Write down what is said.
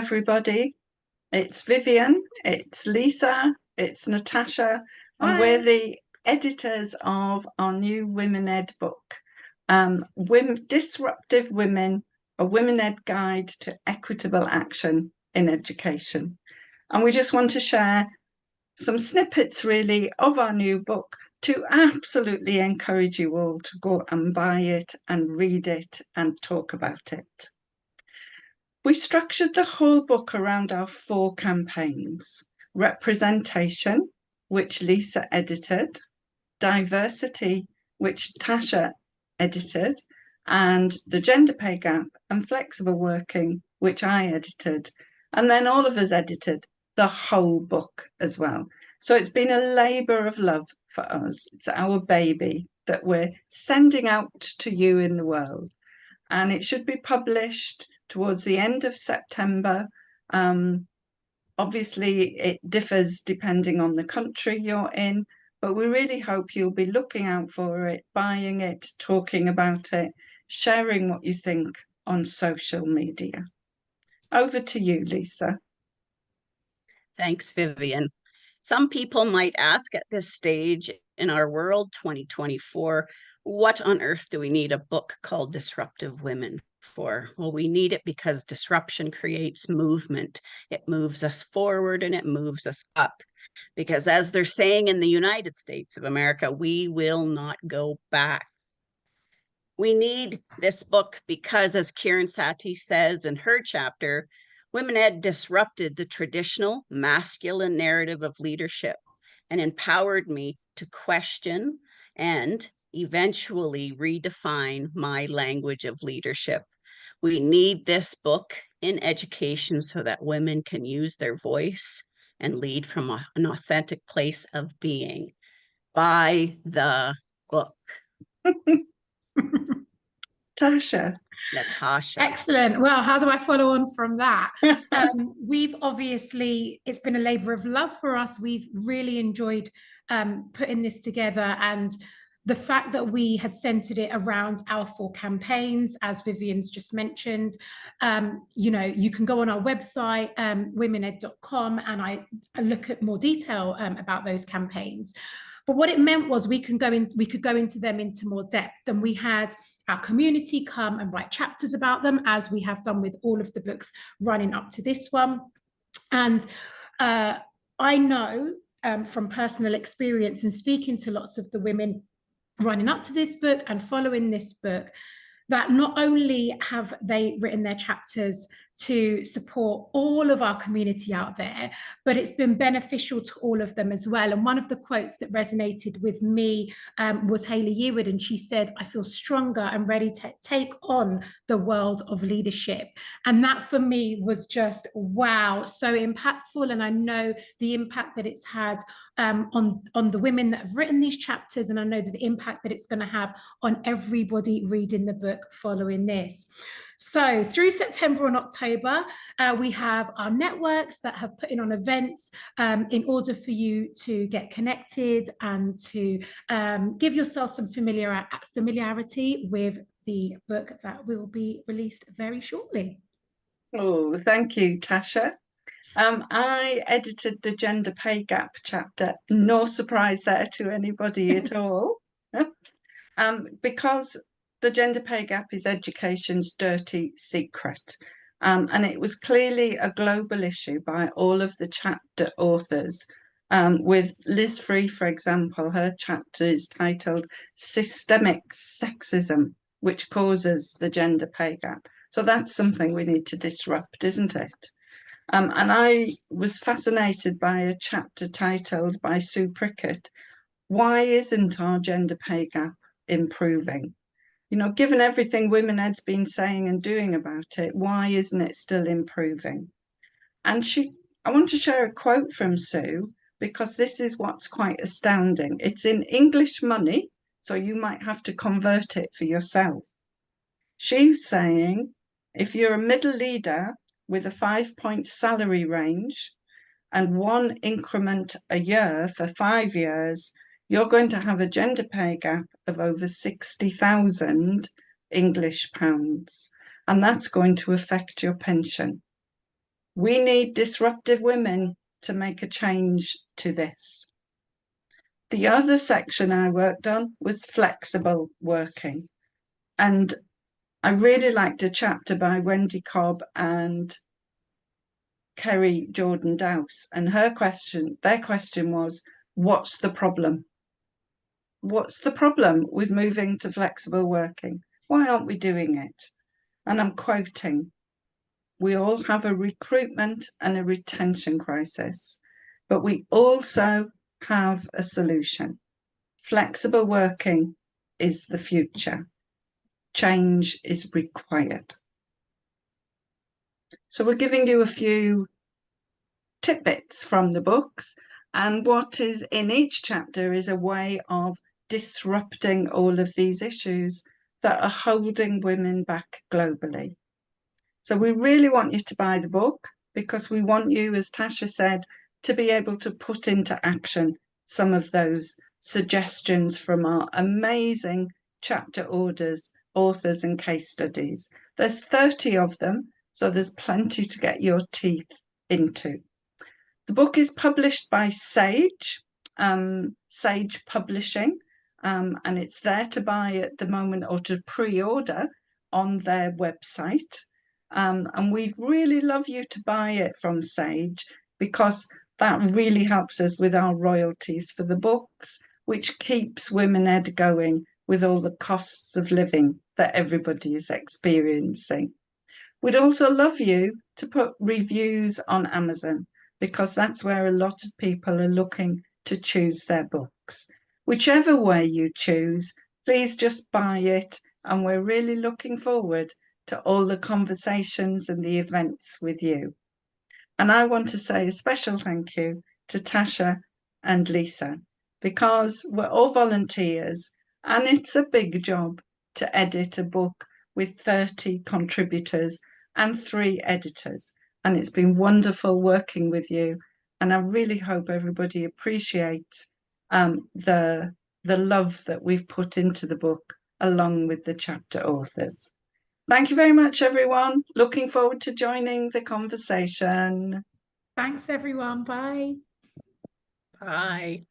everybody. It's Vivian, it's Lisa, it's Natasha, and we're Hi. the editors of our new Women Ed book, Disruptive Women, a Women Ed Guide to Equitable Action in Education. And we just want to share some snippets, really, of our new book to absolutely encourage you all to go and buy it and read it and talk about it. We structured the whole book around our 4 campaigns: representation, which Lisa edited, diversity, which Tasha edited, and the gender pay gap and flexible working, which I edited. And then all of us edited the whole book as well. So it's been a labour of love for us. It's our baby that we're sending out to you in the world. And it should be published towards the end of September. Obviously, it differs depending on the country you're in, but we really hope you'll be looking out for it, buying it, talking about it, sharing what you think on social media. Over to you, Lisa. Thanks, Vivian. Some people might ask at this stage in our world, 2024, what on earth do we need a book called Disruptive Women for? Well, we need it because disruption creates movement. It moves us forward and it moves us up. Because as they're saying in the United States of America, we will not go back. We need this book because, as Kieran Satie says in her chapter, Women Ed disrupted the traditional masculine narrative of leadership and empowered me to question and eventually redefine my language of leadership. We need this book in education so that women can use their voice and lead from an authentic place of being. Buy the book. Tasha. Natasha. Excellent. Well, how do I follow on from that? We've obviously, it's been a labor of love for us. We've really enjoyed putting this together, and the fact that we had centered it around our 4 campaigns, as Vivian's just mentioned. You can go on our website, womened.com, and I look at more detail about those campaigns. But what it meant was we could go into them into more depth, and we had our community come and write chapters about them, as we have done with all of the books running up to this one. And I know from personal experience and speaking to lots of the women running up to this book and following this book, that not only have they written their chapters to support all of our community out there, but it's been beneficial to all of them as well. And one of the quotes that resonated with me was Hayley Yearwood, and she said, "I feel stronger and ready to take on the world of leadership." And that for me was just, wow, so impactful. And I know the impact that it's had on the women that have written these chapters, and I know that the impact that it's going to have on everybody reading the book following this. So through September and October, we have our networks that have put in on events in order for you to get connected and to give yourself some familiarity with the book that will be released very shortly. Oh, thank you, Tasha. I edited the gender pay gap chapter. No surprise there to anybody at all. Because the gender pay gap is education's dirty secret. And it was clearly a global issue by all of the chapter authors. With Liz Free, for example, her chapter is titled Systemic Sexism, which causes the gender pay gap. So that's something we need to disrupt, isn't it? And I was fascinated by a chapter titled by Sue Prickett, Why Isn't Our Gender Pay Gap Improving? Given everything Women Ed's been saying and doing about it, why isn't it still improving? And I want to share a quote from Sue, because this is what's quite astounding. It's in English money, so you might have to convert it for yourself. She's saying, if you're a middle leader with a 5-point salary range and 1 increment a year for 5 years, you're going to have a gender pay gap of over 60,000 English pounds. And that's going to affect your pension. We need disruptive women to make a change to this. The other section I worked on was flexible working. And I really liked a chapter by Wendy Cobb and Kerry Jordan Dowse. And their question was, what's the problem? What's the problem with moving to flexible working? Why aren't we doing it? And I'm quoting, we all have a recruitment and a retention crisis, but we also have a solution. Flexible working is the future. Change is required. So we're giving you a few tidbits from the books, and what is in each chapter is a way of disrupting all of these issues that are holding women back globally. So we really want you to buy the book because we want you, as Tasha said, to be able to put into action some of those suggestions from our amazing chapter authors and case studies. There's 30 of them, so there's plenty to get your teeth into. The book is published by Sage Publishing, and it's there to buy at the moment or to pre-order on their website. And we'd really love you to buy it from Sage because that really helps us with our royalties for the books, which keeps Women Ed going with all the costs of living that everybody is experiencing. We'd also love you to put reviews on Amazon because that's where a lot of people are looking to choose their books. Whichever way you choose, please just buy it, and we're really looking forward to all the conversations and the events with you. And I want to say a special thank you to Tasha and Lisa because we're all volunteers and it's a big job to edit a book with 30 contributors and 3 editors. And it's been wonderful working with you. And I really hope everybody appreciates the love that we've put into the book along with the chapter authors. Thank you very much, everyone. Looking forward to joining the conversation. Thanks, everyone. Bye. Bye.